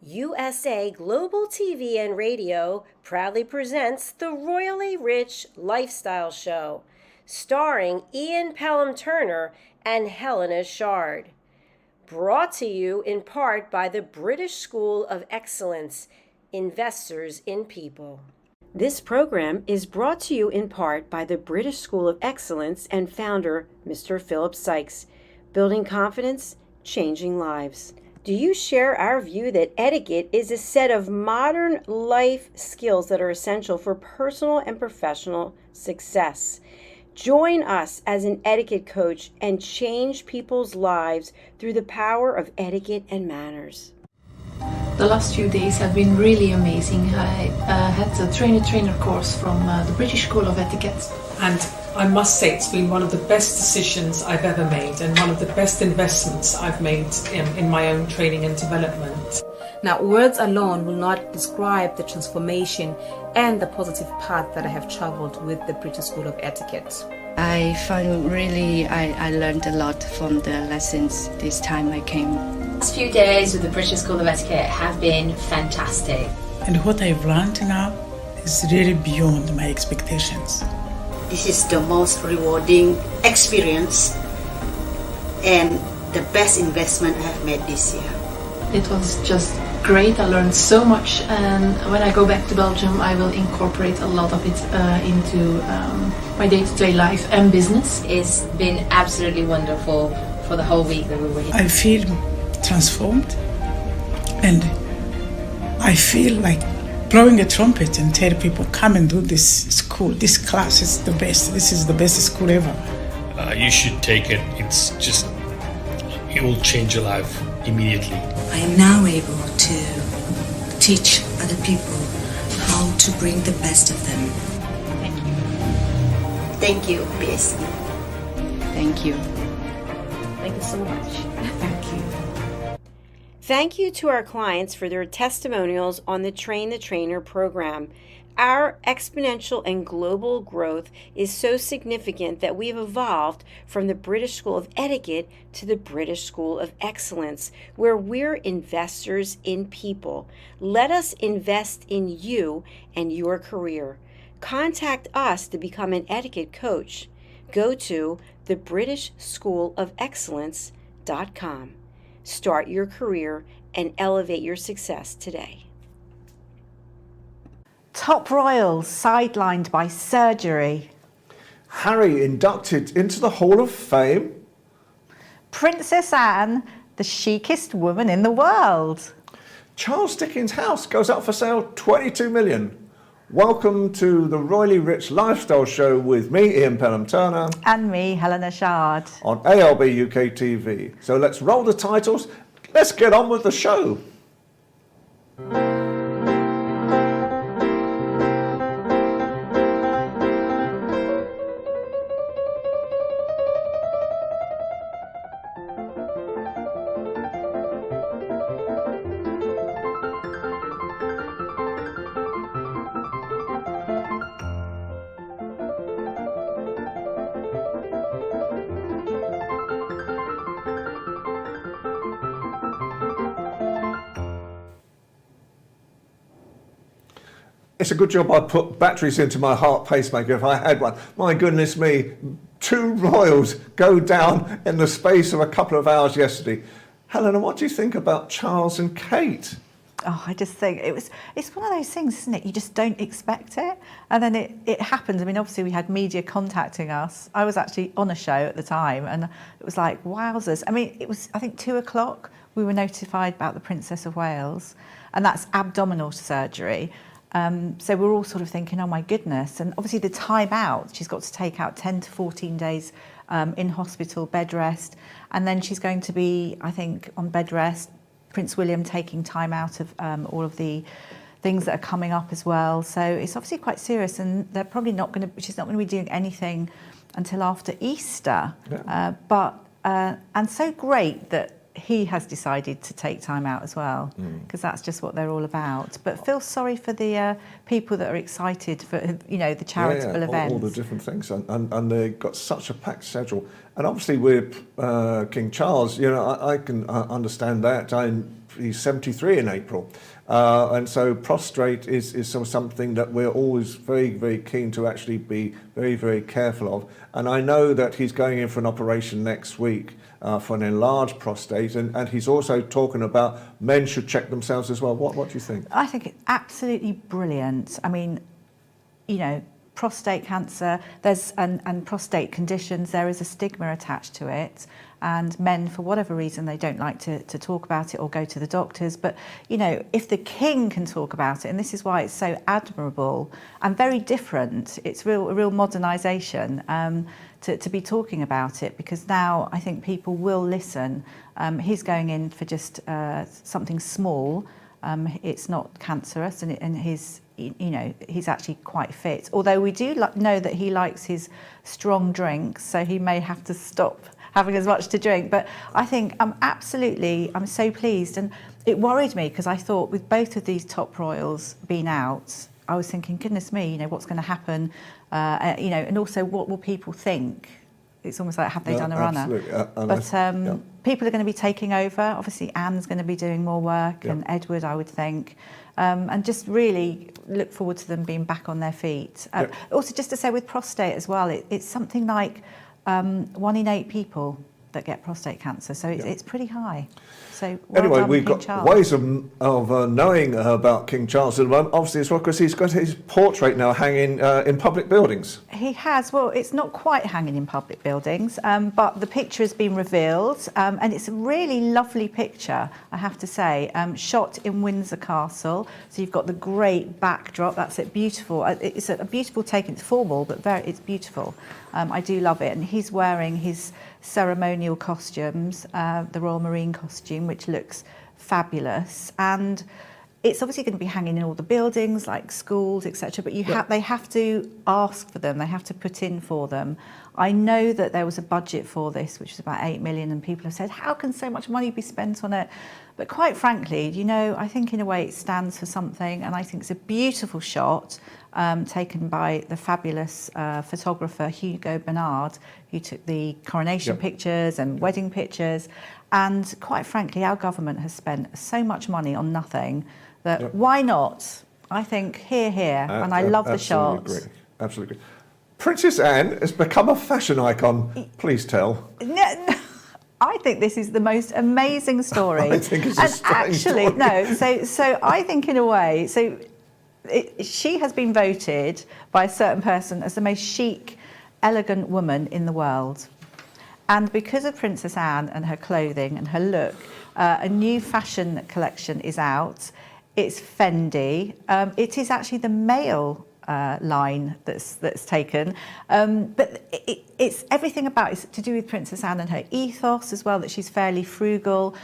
USA Global TV and Radio proudly presents the Royally Rich Lifestyle Show, starring Ian Pelham Turner and Helena CHARD. Brought to you in part by the British School of Excellence, Investors in People. This program is brought to you in part by the British School of Excellence and founder, Mr. Philip Sykes, building confidence, changing lives. Do you share our view that etiquette is a set of modern life skills that are essential for personal and professional success? Join us as an etiquette coach and change people's lives through the power of etiquette and manners. The last few days have been really amazing. I had a trainer course from the British School of Etiquette. And I must say it's been one of the best decisions I've ever made and one of the best investments I've made in my own training and development. Now, words alone will not describe the transformation and the positive path that I have traveled with the British School of Etiquette. I find I learned a lot from the lessons this time I came. The last few days with the British School of Etiquette have been fantastic. And what I've learned now is really beyond my expectations. This is the most rewarding experience and the best investment I have made this year. It was just great. I learned so much, and when I go back to Belgium I will incorporate a lot of it into my day-to-day life and business. It's been absolutely wonderful for the whole week that we were here. I feel transformed, and I feel like blowing a trumpet and tell people, come and do this school, this class is the best, this is the best school ever. You should take it. It will change your life immediately. I am now able to teach other people how to bring the best of them. Thank you. Thank you, BSc. Thank you. Thank you so much. Thank you. Thank you to our clients for their testimonials on the Train the Trainer program. Our exponential and global growth is so significant that we have evolved from the British School of Etiquette to the British School of Excellence, where we're investors in people. Let us invest in you and your career. Contact us to become an etiquette coach. Go to thebritishschoolofexcellence.com. Start your career and elevate your success today. Top royals sidelined by surgery. Harry inducted into the Hall of Fame. Princess Anne, the chicest woman in the world. Charles Dickens' house goes up for sale, 22 million. Welcome to the Royally Rich Lifestyle Show with me, Ian Pelham Turner. And me, Helena CHARD. On ALB UK TV. So let's roll the titles. Let's get on with the show. It's a good job I put batteries into my heart pacemaker if I had one. My goodness me, 2 royals go down in the space of a couple of hours yesterday. Helena, what do you think about Charles and Kate? Oh, I just think it's one of those things, isn't it? You just don't expect it. And then it happened. I mean, obviously we had media contacting us. I was actually on a show at the time and it was like, wowzers. I mean, it was, I think 2 o'clock, we were notified about the Princess of Wales, and that's abdominal surgery. So we're all sort of thinking, oh my goodness. And obviously the time out, she's got to take out 10 to 14 days in hospital, bed rest. And then she's going to be, I think, on bed rest. Prince William taking time out of all of the things that are coming up as well. So it's obviously quite serious, and they're probably not going to, she's not going to be doing anything until after Easter. Yeah. And so great that he has decided to take time out as well, because that's just what they're all about. But feel sorry for the people that are excited for, you know, the charitable events. All the different things, and they've got such a packed schedule. And obviously with King Charles, you know, I can understand that. he's 73 in April. And so prostrate is something that we're always very, very keen to actually be very, very careful of. And I know that he's going in for an operation next week for an enlarged prostate, and he's also talking about men should check themselves as well. What do you think? I think it's absolutely brilliant. I mean, you know, prostate cancer, and prostate conditions, there is a stigma attached to it, and men, for whatever reason, they don't like to talk about it or go to the doctors. But you know, if the king can talk about it, and this is why it's so admirable and very different, it's a real modernisation to be talking about it, because now I think people will listen. He's going in for just something small. It's not cancerous, and he's, you know, he's actually quite fit. Although we do know that he likes his strong drinks, so he may have to stop having as much to drink. But I think I'm so pleased. And it worried me, because I thought with both of these top royals being out, I was thinking, goodness me, you know, what's going to happen? You know, and also what will people think? It's almost like, have they done a runner? But people are going to be taking over. Obviously, Anne's going to be doing more work, and Edward, I would think. And just really look forward to them being back on their feet. Also, just to say with prostate as well, it's something like 1 in 8 people that get prostate cancer, so it's pretty high. So anyway, we've got ways of knowing about King Charles at the moment, obviously as well, because he's got his portrait now hanging in public buildings. He has. Well, it's not quite hanging in public buildings, but the picture has been revealed, and it's a really lovely picture, I have to say, shot in Windsor Castle. So you've got the great backdrop. That's it, beautiful. It's a beautiful take. It's formal, but it's beautiful. I do love it. And he's wearing his ceremonial costumes, the Royal Marine costume, which looks fabulous. And it's obviously going to be hanging in all the buildings, like schools, etc. But they have to ask for them. They have to put in for them. I know that there was a budget for this, which was about 8 million, and people have said, how can so much money be spent on it? But quite frankly, you know, I think in a way it stands for something, and I think it's a beautiful shot taken by the fabulous photographer Hugo Bernard, who took the coronation pictures and wedding pictures. And quite frankly, our government has spent so much money on nothing that why not? I think here, and I love the shot. Agree. Absolutely. Princess Anne has become a fashion icon. Please tell. No, I think this is the most amazing story. I think it's a strange story. So I think in a way, she has been voted by a certain person as the most chic, elegant woman in the world. And because of Princess Anne and her clothing and her look, a new fashion collection is out. It's Fendi. It is actually the male line that's taken, but it's everything about it's to do with Princess Anne and her ethos as well, that she's fairly frugal,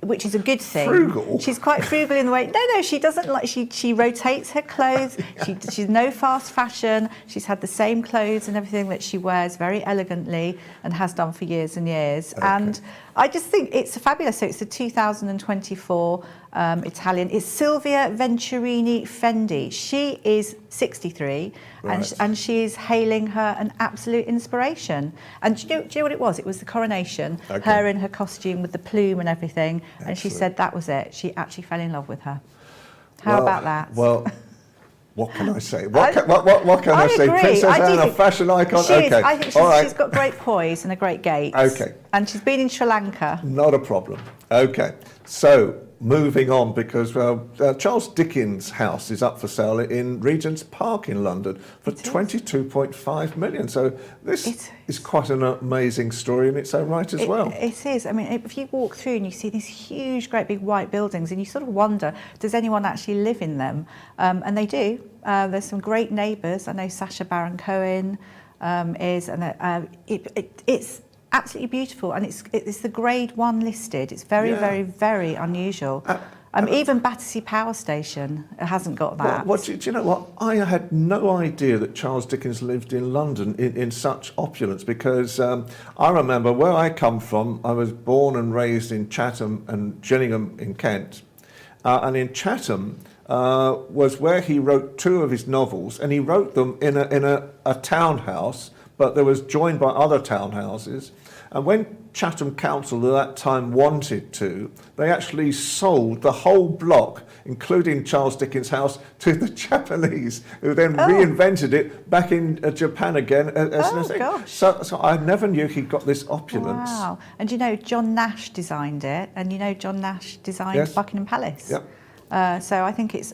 which is a good thing. Frugal? She's quite frugal in the way. No, she doesn't like. She rotates her clothes. She's no fast fashion. She's had the same clothes and everything that she wears very elegantly and has done for years and years. Okay. And I just think it's fabulous. So it's the 2024 Italian. It's Silvia Venturini Fendi. She is 63, right. and she is hailing her an absolute inspiration. And do you know what it was? It was the coronation, her in her costume with the plume and everything. Excellent. And she said that was it. She actually fell in love with her. How about that? Well, what can I say? What can I say? Agree. Princess Anne, a fashion icon? Okay. I think she's got great poise and a great gait. Okay. And she's been in Sri Lanka. Not a problem. Okay. So, moving on, because Charles Dickens' house is up for sale in Regent's Park in London for 22.5 million. So this is quite an amazing story in its own right as well. It is. I mean, if you walk through and you see these huge, great big white buildings, and you sort of wonder, does anyone actually live in them? And they do. There's some great neighbours. I know Sacha Baron Cohen is, and it's absolutely beautiful, and it's the grade 1 listed. It's very, very, very unusual. Even Battersea Power Station hasn't got that. Do you know what? I had no idea that Charles Dickens lived in London in such opulence, because I remember where I come from. I was born and raised in Chatham and Gillingham in Kent, and in Chatham was where he wrote 2 of his novels, and he wrote them in a townhouse, but there was joined by other townhouses. And when Chatham Council at that time wanted to, they actually sold the whole block, including Charles Dickens' house, to the Japanese, who then reinvented it back in Japan again as an thing. Gosh. So I never knew he got this opulence. Wow. And you know, John Nash designed it, and you know John Nash designed Yes. Buckingham Palace. Yep. So I think it's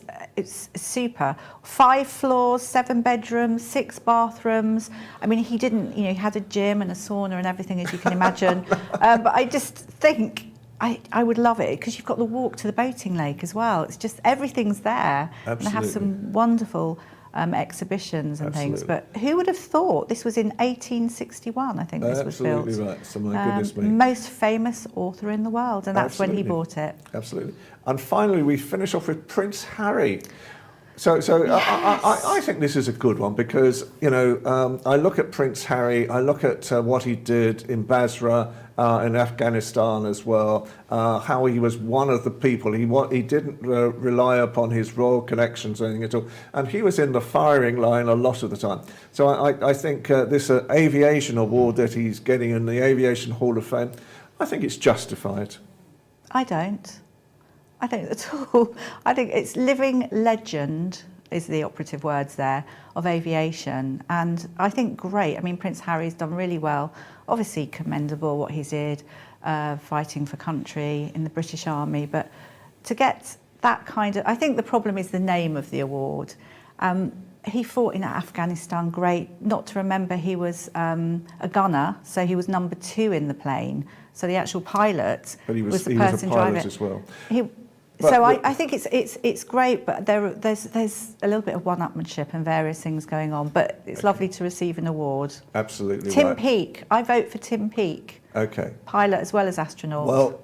super. 5 floors, 7 bedrooms, 6 bathrooms. I mean, he didn't, you know, he had a gym and a sauna and everything, as you can imagine. But I just think I would love it because you've got the walk to the boating lake as well. It's just everything's there. Absolutely. And they have some wonderful exhibitions and Absolutely. things. But who would have thought this was in 1861? I think this was built. Absolutely right. So my goodness me. Most famous author in the world, and that's when he bought it. Absolutely. And finally, we finish off with Prince Harry. So Yes. I think this is a good one because, you know, I look at Prince Harry, I look at what he did in Basra, in Afghanistan as well, how he was one of the people. He didn't rely upon his royal connections or anything at all. And he was in the firing line a lot of the time. So I think this aviation award that he's getting in the Aviation Hall of Fame, I think it's justified. I don't at all. I think it's living legend is the operative words there of aviation, and I think great. I mean, Prince Harry's done really well. Obviously commendable what he did, fighting for country in the British Army, but to get that kind of, I think the problem is the name of the award. He fought in Afghanistan, great. Not to remember he was a gunner, so he was number 2 in the plane. So the actual pilot was the person driving it as well. I think it's great, but there's a little bit of one-upmanship and various things going on. But it's lovely to receive an award. Absolutely. Tim right. Peake. I vote for Tim Peake. Okay. Pilot as well as astronaut. Well,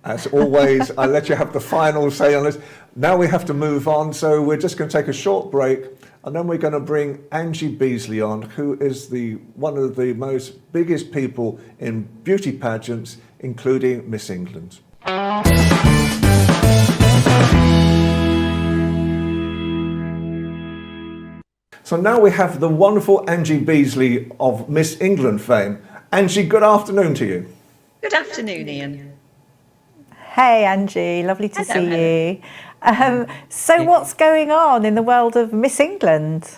as always, I let you have the final say on this. Now we have to move on, so we're just going to take a short break, and then we're going to bring Angie Beasley on, who is one of the most biggest people in beauty pageants, including Miss England. So now we have the wonderful Angie Beasley of Miss England fame. Angie, good afternoon to you. Good afternoon, Ian. Hey, Angie, lovely to see you. So what's going on in the world of Miss England?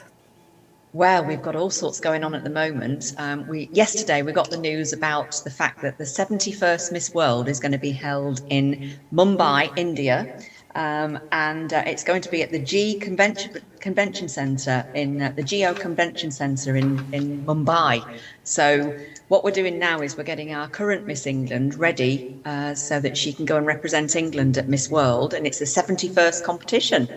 Well, we've got all sorts going on at the moment. Yesterday we got the news about the fact that the 71st Miss World is going to be held in Mumbai, India. And it's going to be at the Convention Centre in the Geo Convention Centre in Mumbai. So what we're doing now is we're getting our current Miss England ready so that she can go and represent England at Miss World, and it's the 71st competition.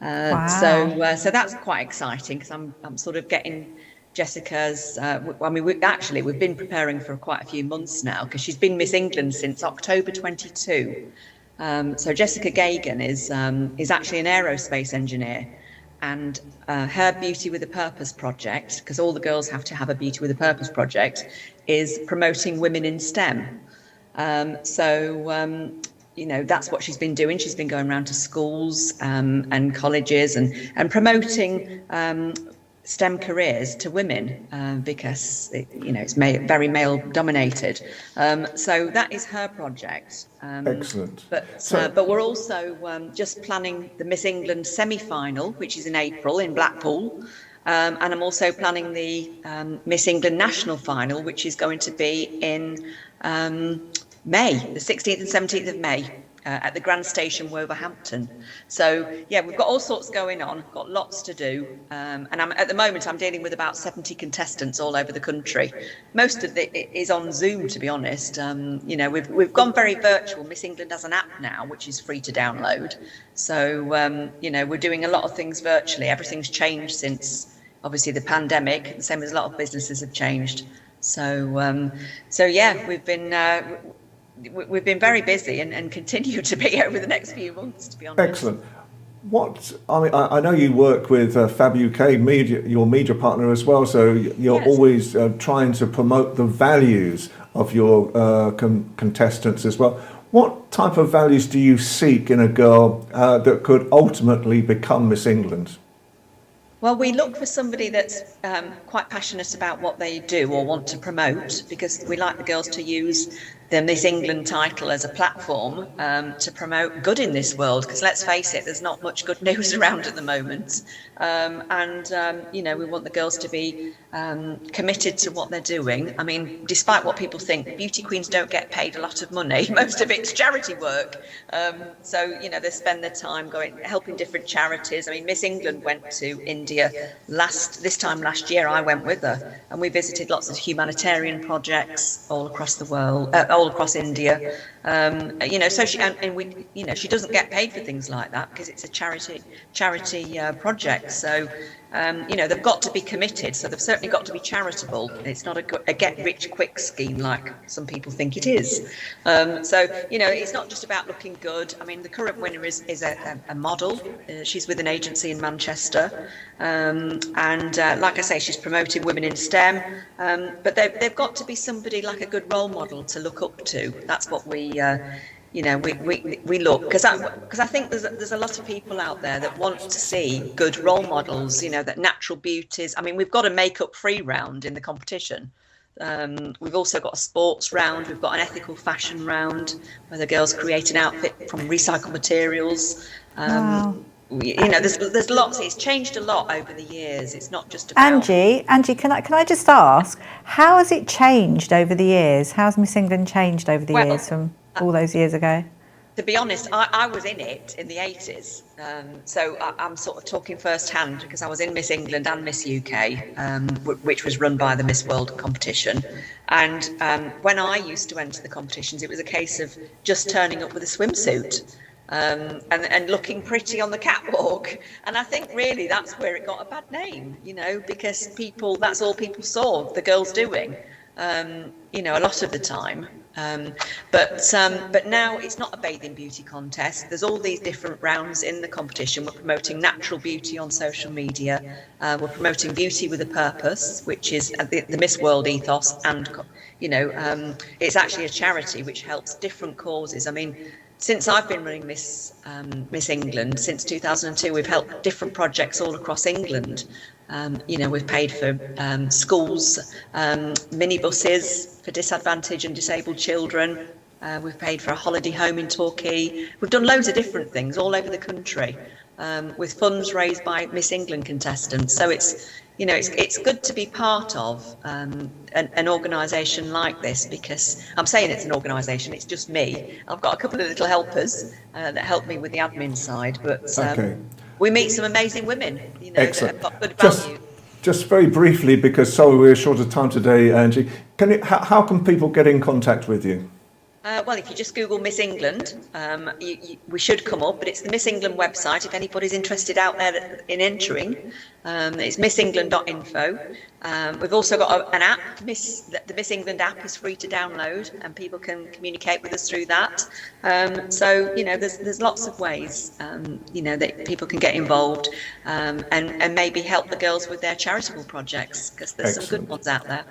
Wow. So that's quite exciting because I'm sort of getting Jessica's. We've been preparing for quite a few months now because she's been Miss England since October 22. So Jessica Gagan is actually an aerospace engineer, and her Beauty with a Purpose project, because all the girls have to have a Beauty with a Purpose project, is promoting women in STEM. You know, that's what she's been doing. She's been going around to schools and colleges and promoting STEM careers to women because it's very male dominated. So that is her project. Excellent. But we're also just planning the Miss England semi-final, which is in April in Blackpool. And I'm also planning the Miss England national final, which is going to be in May, the 16th and 17th of May. At the Grand Station, Wolverhampton. So yeah, we've got all sorts going on, got lots to do, and at the moment I'm dealing with about 70 contestants all over the country. Most of it is on Zoom, to be honest. We've gone very virtual. Miss England has an app now, which is free to download. So we're doing a lot of things virtually. Everything's changed since obviously the pandemic, the same as a lot of businesses have changed. So yeah, we've been very busy and continue to be over the next few months, to be honest. Excellent. I know you work with Fab UK Media, your media partner as well, so you're always trying to promote the values of your contestants as well. What type of values do you seek in a girl that could ultimately become Miss England? Well, we look for somebody that's quite passionate about what they do or want to promote, because we like the girls to use the Miss England title as a platform to promote good in this world, because let's face it, there's not much good news around at the moment. You know, we want the girls to be committed to what they're doing. I mean, despite what people think, beauty queens don't get paid a lot of money. Most of it's charity work. So, you know, they spend their time helping different charities. I mean, Miss England went to India this time last year. I went with her, and we visited lots of humanitarian projects all across the world, all across India. You know, so she doesn't get paid for things like that because it's a charity project. So, you know, they've got to be committed. So they've certainly got to be charitable. It's not a get-rich-quick scheme like some people think it is. So, you know, it's not just about looking good. I mean, the current winner is a model. She's with an agency in Manchester. And like I say, she's promoting women in STEM. But they've got to be somebody like a good role model to look up to. That's what we look, because I think there's a lot of people out there that want to see good role models, you know, that natural beauties. I mean, we've got a makeup-free round in the competition. We've also got a sports round. We've got an ethical fashion round where the girls create an outfit from recycled materials. Wow. You know, there's lots. It's changed a lot over the years. It's not just about Angie, can I just ask, how has it changed over the years? How's Miss England changed over the years from all those years ago? To be honest, I was in it in the 80s, so I'm sort of talking firsthand because I was in Miss England and Miss UK, which was run by the Miss World competition. And when I used to enter the competitions, it was a case of just turning up with a swimsuit and looking pretty on the catwalk. And I think really that's where it got a bad name, you know, because that's all people saw the girls doing, you know, a lot of the time. But now it's not a bathing beauty contest. There's all these different rounds in the competition. We're promoting natural beauty on social media. We're promoting beauty with a purpose, which is the Miss World ethos, and you know, it's actually a charity which helps different causes. I mean, since I've been running Miss England since 2002, we've helped different projects all across England. You know, we've paid for schools, minibuses for disadvantaged and disabled children. We've paid for a holiday home in Torquay. We've done loads of different things all over the country with funds raised by Miss England contestants. So it's, you know, it's good to be part of an organisation like this, because I'm saying it's an organisation, it's just me. I've got a couple of little helpers that help me with the admin side, but we meet some amazing women, you know, Excellent. that have got good value. Just very briefly, because we're short of time today, Angie, how can people get in contact with you? Well, if you just Google Miss England, we should come up, but it's the Miss England website if anybody's interested out there in entering. It's missengland.info. We've also got an app. The Miss England app is free to download, and people can communicate with us through that. So, you know, there's lots of ways, you know, that people can get involved and maybe help the girls with their charitable projects, because there's some good ones out there.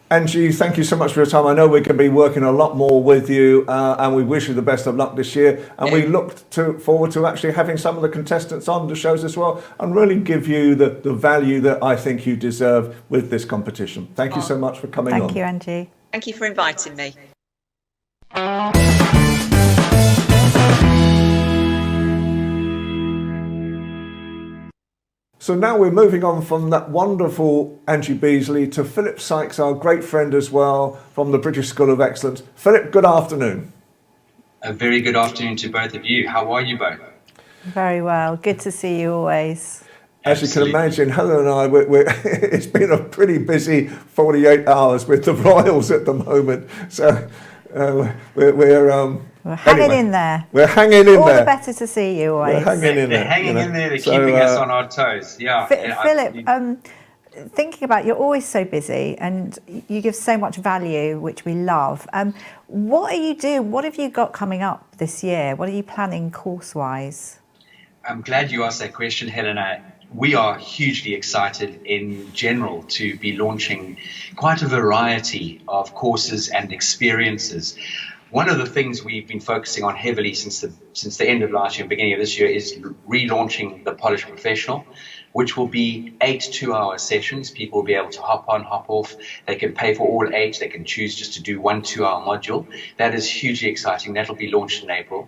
Angie, thank you so much for your time. I know we're going to be working a lot more with you, and we wish you the best of luck this year. And we look forward to actually having some of the contestants on the shows as well, and really give you the value that I think you deserve with this competition. Thank you so much for coming on. Thank you, Angie. Thank you for inviting me. So now we're moving on from that wonderful Angie Beasley to Philip Sykes, our great friend as well, from the British School of Excellence. Philip, good afternoon. A very good afternoon to both of you. How are you both? Very well. Good to see you always. As you can imagine, Helen and I, it's been a pretty busy 48 hours with the Royals at the moment. So we're hanging in there. We're hanging in there. All the better to see you always. We're hanging in there. They're hanging in there. They're keeping us on our toes. Yeah. Philip, thinking about, you're always so busy and you give so much value, which we love. What are you doing? What have you got coming up this year? What are you planning course-wise? I'm glad you asked that question, Helena. We are hugely excited in general to be launching quite a variety of courses and experiences. One of the things we've been focusing on heavily since the end of last year and beginning of this year is relaunching the Polished Professional, which will be 8 2-hour sessions. People will be able to hop on, hop off. They can pay for all 8. They can choose just to do 1 2-hour module. That is hugely exciting. That'll be launched in April.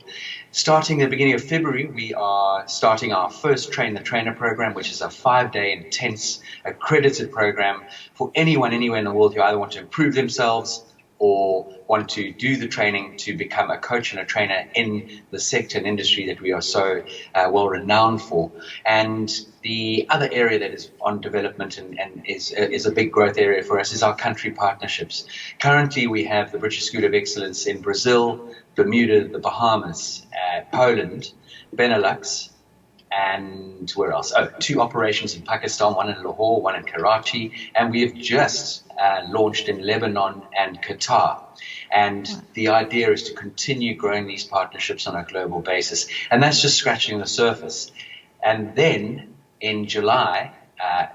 Starting at the beginning of February, we are starting our first Train the Trainer program, which is a 5-day intense accredited program for anyone anywhere in the world who either want to improve themselves or want to do the training to become a coach and a trainer in the sector and industry that we are so well renowned for. And the other area that is on development and is a big growth area for us is our country partnerships. Currently, we have the British School of Excellence in Brazil, Bermuda, the Bahamas, Poland, Benelux, and where else? 2 operations in Pakistan, 1 in Lahore, 1 in Karachi, and we have just launched in Lebanon and Qatar. And the idea is to continue growing these partnerships on a global basis. And that's just scratching the surface. And then in July,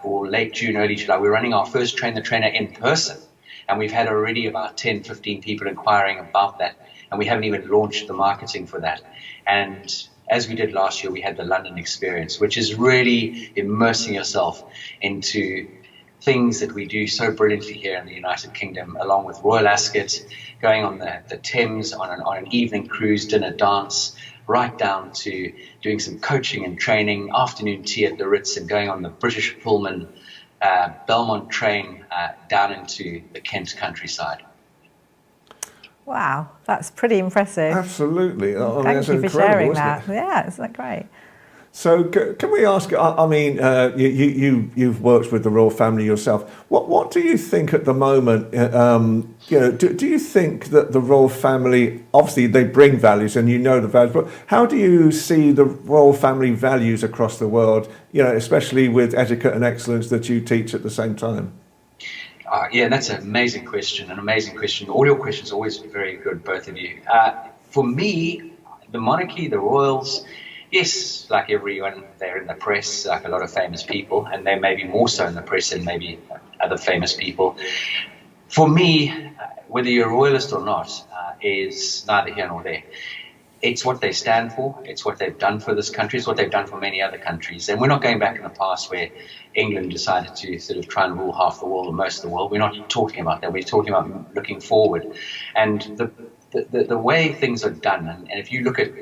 or late June, early July, we're running our first Train the Trainer in person. And we've had already about 10, 15 people inquiring about that. And we haven't even launched the marketing for that. And as we did last year, we had the London experience, which is really immersing yourself into things that we do so brilliantly here in the United Kingdom, along with Royal Ascot, going on the Thames on an evening cruise, dinner, dance, right down to doing some coaching and training, afternoon tea at the Ritz, and going on the British Pullman Belmont train down into the Kent countryside. Wow, that's pretty impressive. Absolutely. Thank you for sharing that. Yeah, isn't that great? So can we ask, I mean, you've worked with the royal family yourself. What do you think at the moment, do you think that the royal family, obviously they bring values and you know the values, but how do you see the royal family values across the world, especially with etiquette and excellence that you teach at the same time? Yeah, that's an amazing question, All your questions are always very good, both of you. For me, the monarchy, the royals, yes, like everyone, they're in the press, like a lot of famous people, and they may be more so in the press than maybe other famous people. For me, whether you're a royalist or not, is neither here nor there. It's what they stand for, it's what they've done for this country, it's what they've done for many other countries. And we're not going back in the past where England decided to sort of try and rule half the world or most of the world. We're not talking about that, we're talking about looking forward. And the way things are done, and if you look at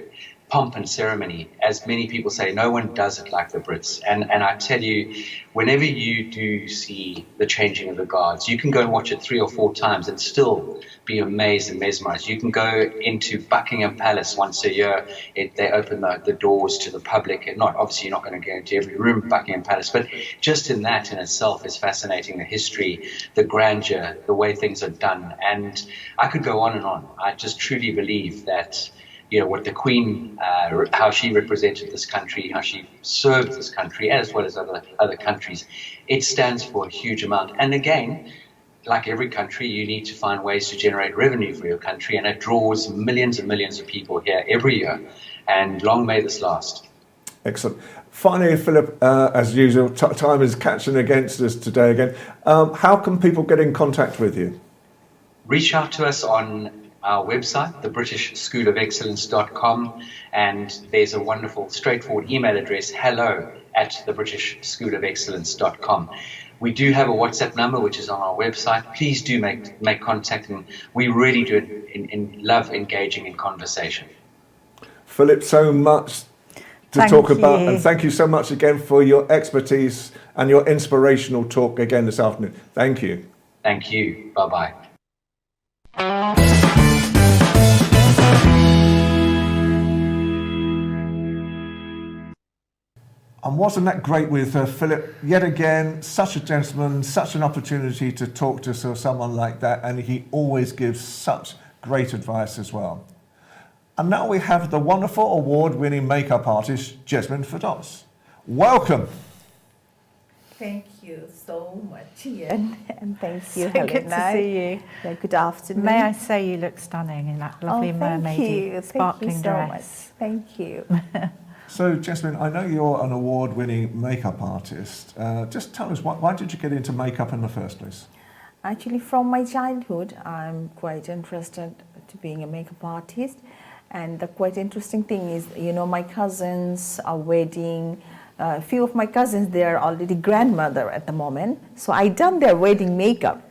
pomp and ceremony, as many people say, no one does it like the Brits. And I tell you, whenever you do see the changing of the guards, you can go and watch it 3 or 4 times and still be amazed and mesmerized. You can go into Buckingham Palace once a year. They open the doors to the public. And obviously, you're not going to go into every room of Buckingham Palace, but just in that in itself is fascinating, the history, the grandeur, the way things are done. And I could go on and on. I just truly believe that what the Queen, how she represented this country, how she served this country, as well as other countries, it stands for a huge amount. And again, like every country, you need to find ways to generate revenue for your country, and it draws millions and millions of people here every year. And long may this last. Excellent. Finally, Philip, as usual, time is catching against us today again. How can people get in contact with you? Reach out to us on our website, thebritishschoolofexcellence.com, and there's a wonderful, straightforward email address, hello@thebritishschoolofexcellence.com. We do have a WhatsApp number, which is on our website. Please do make contact, and we really do love engaging in conversation. Philip, so much to talk about, and thank you so much again for your expertise and your inspirational talk again this afternoon. Thank you. Thank you. Bye-bye. And wasn't that great with Philip? Yet again, such a gentleman, such an opportunity to talk to someone like that, and he always gives such great advice as well. And now we have the wonderful award-winning makeup artist, Jacalyn Fados. Welcome. Thank you so much, Ian, and thank you, So Helena. good to see you. Yeah, good afternoon. May I say you look stunning in that lovely mermaid sparkling dress. Thank you. So, Jacalyn, I know you're an award-winning makeup artist. Just tell us, why did you get into makeup in the first place? Actually, from my childhood, I'm quite interested to being a makeup artist. And the quite interesting thing is, you know, my cousins are wedding. A few of my cousins, they are already grandmother at the moment. So I done their wedding makeup.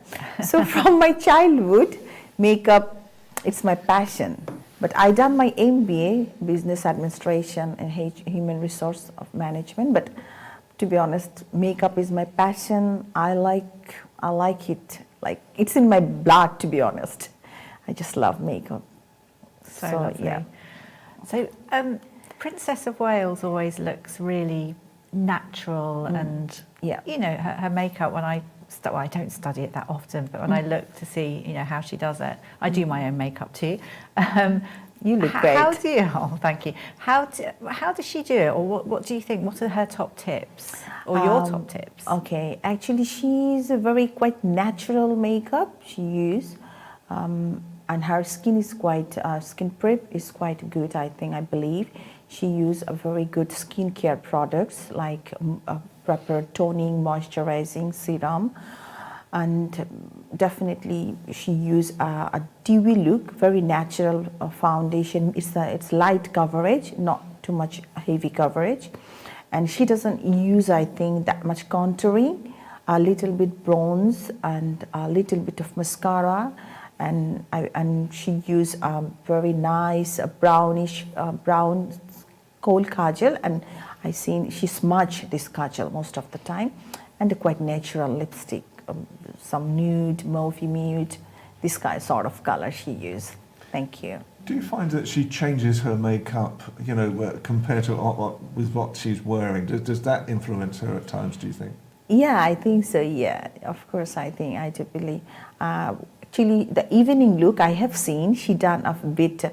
So from my childhood, makeup, it's my passion. But I done my MBA, Business Administration and Human Resource Management. But to be honest, makeup is my passion. I like it. Like, it's in my blood, to be honest. I just love makeup. So lovely. Yeah. So Princess of Wales always looks really natural and, you know, her makeup, when I don't study it that often, but when I look to see, you know, how she does it, I do my own makeup too. You look great. How do you, oh, thank you. How does she do it? Or what do you think, what are her top tips? Or your top tips? Okay, actually she's a very quite natural makeup she uses. And her skin is quite, skin prep is quite good, I believe. She uses a very good skincare products like proper toning, moisturizing serum. And definitely she uses a dewy look, very natural foundation. It's light coverage, not too much heavy coverage. And she doesn't use, I think, that much contouring, a little bit bronze and a little bit of mascara. And she used very nice brownish brown kohl kajal, and I seen she smudged this kajal most of the time, and a quite natural lipstick, some nude, mauve nude, this kind sort of color she used. Thank you. Do you find that she changes her makeup, you know, compared to with what she's wearing? Does that influence her at times, do you think? Yeah, I think so. Yeah, of course, I do believe. Actually, the evening look I have seen, she done a bit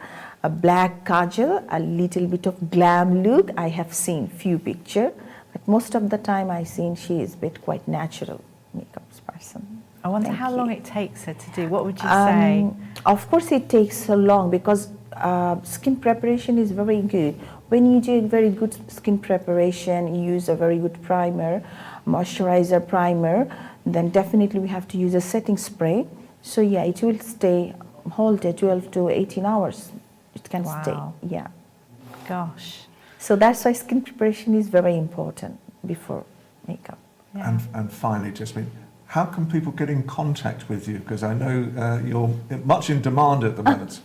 a black kajal, a little bit of glam look. I have seen few picture, but most of the time I seen she is a bit quite natural makeup person. I wonder how long it takes her to do. What would you say? Of course, it takes so long because skin preparation is very good. When you do very good skin preparation, you use a very good primer, moisturizer primer, then definitely we have to use a setting spray. So yeah, it will stay whole day, 12 to 18 hours. It can stay, yeah. Gosh. So that's why skin preparation is very important before makeup. Yeah. And finally, Jasmine, how can people get in contact with you? Because I know you're much in demand at the moment.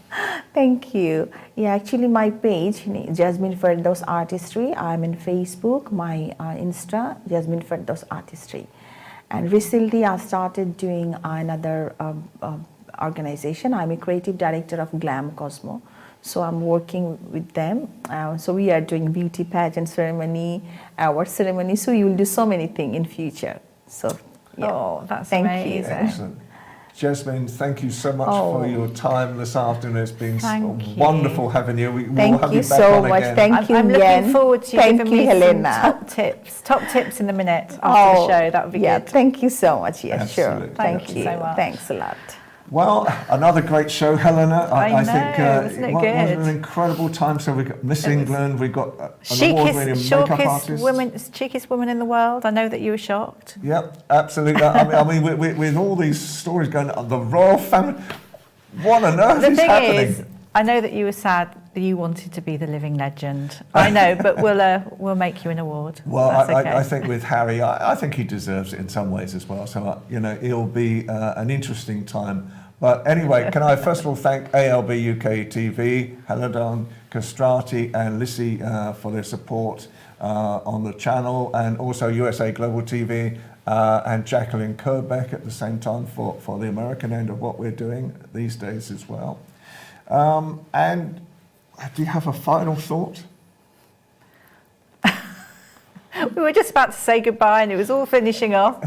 Thank you. Yeah, actually my page, Jasmine Firdaus Artistry. I'm in Facebook, my Insta, Jasmine Firdaus Artistry. And recently I started doing another organization. I'm a creative director of Glam Cosmo. So I'm working with them. So we are doing beauty pageant ceremony, award ceremony. So you will do so many things in future. So yeah. Oh, that's amazing. amazing. Excellent. Jasmine, thank you so much for your time this afternoon. It's been wonderful having you. We'll have you back so on much. again. Thank you, I'm looking forward to you giving me Helena. some top tips in a minute after the show. That would be good. Thank you so much. Yeah, Absolutely. sure. Thank you so much. Thanks a lot. Well, another great show, Helena. I think wasn't it it was good? an incredible time. So we got Miss England, we got an award-winning makeup artist. Chicest woman in the world. I know that you were shocked. Yep, absolutely. I mean, with all these stories going on, the royal family, what on earth is happening? The thing is, I know that you were sad that you wanted to be the living legend. I know, but we'll make you an award. Well, That's okay. I think with Harry, I think he deserves it in some ways as well. So, you know, it'll be an interesting time. But anyway, can I first of all thank ALB UK TV, Helena Castrati and Lissy for their support on the channel, and also USA Global TV and Jacalyn Kerbeck at the same time for the American end of what we're doing these days as well. And do you have a final thought? We were just about to say goodbye and it was all finishing off.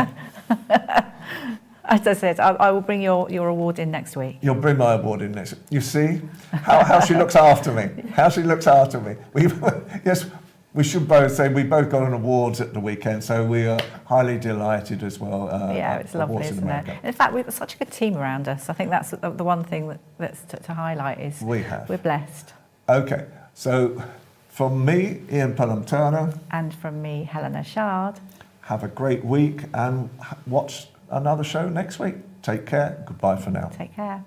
As I said, I will bring your award in next week. You'll bring my award in next week. You see how she looks after me. How she looks after me. Yes, we should both say we both got an awards at the weekend, so we are highly delighted as well. Yeah, it's lovely, isn't it? In fact, we've got such a good team around us. I think that's the one thing that's to highlight is we're blessed. Okay, so from me, Ian Pelham Turner. And from me, Helena Chard. Have a great week and watch another show next week. Take care. Goodbye for now. Take care.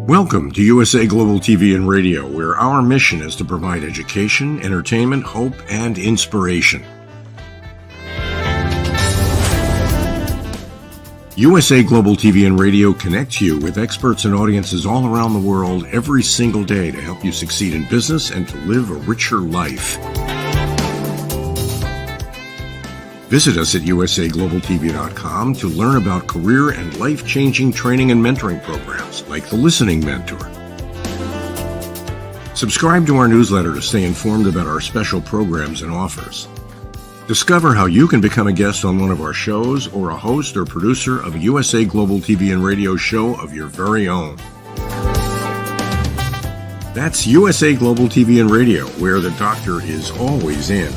Welcome to USA Global TV and Radio, where our mission is to provide education, entertainment, hope, and inspiration. USA Global TV and Radio connects you with experts and audiences all around the world every single day to help you succeed in business and to live a richer life. Visit us at usaglobaltv.com to learn about career and life-changing training and mentoring programs like the Listening Mentor. Subscribe to our newsletter to stay informed about our special programs and offers. Discover how you can become a guest on one of our shows or a host or producer of a USA Global TV and Radio show of your very own. That's USA Global TV and Radio, where the doctor is always in.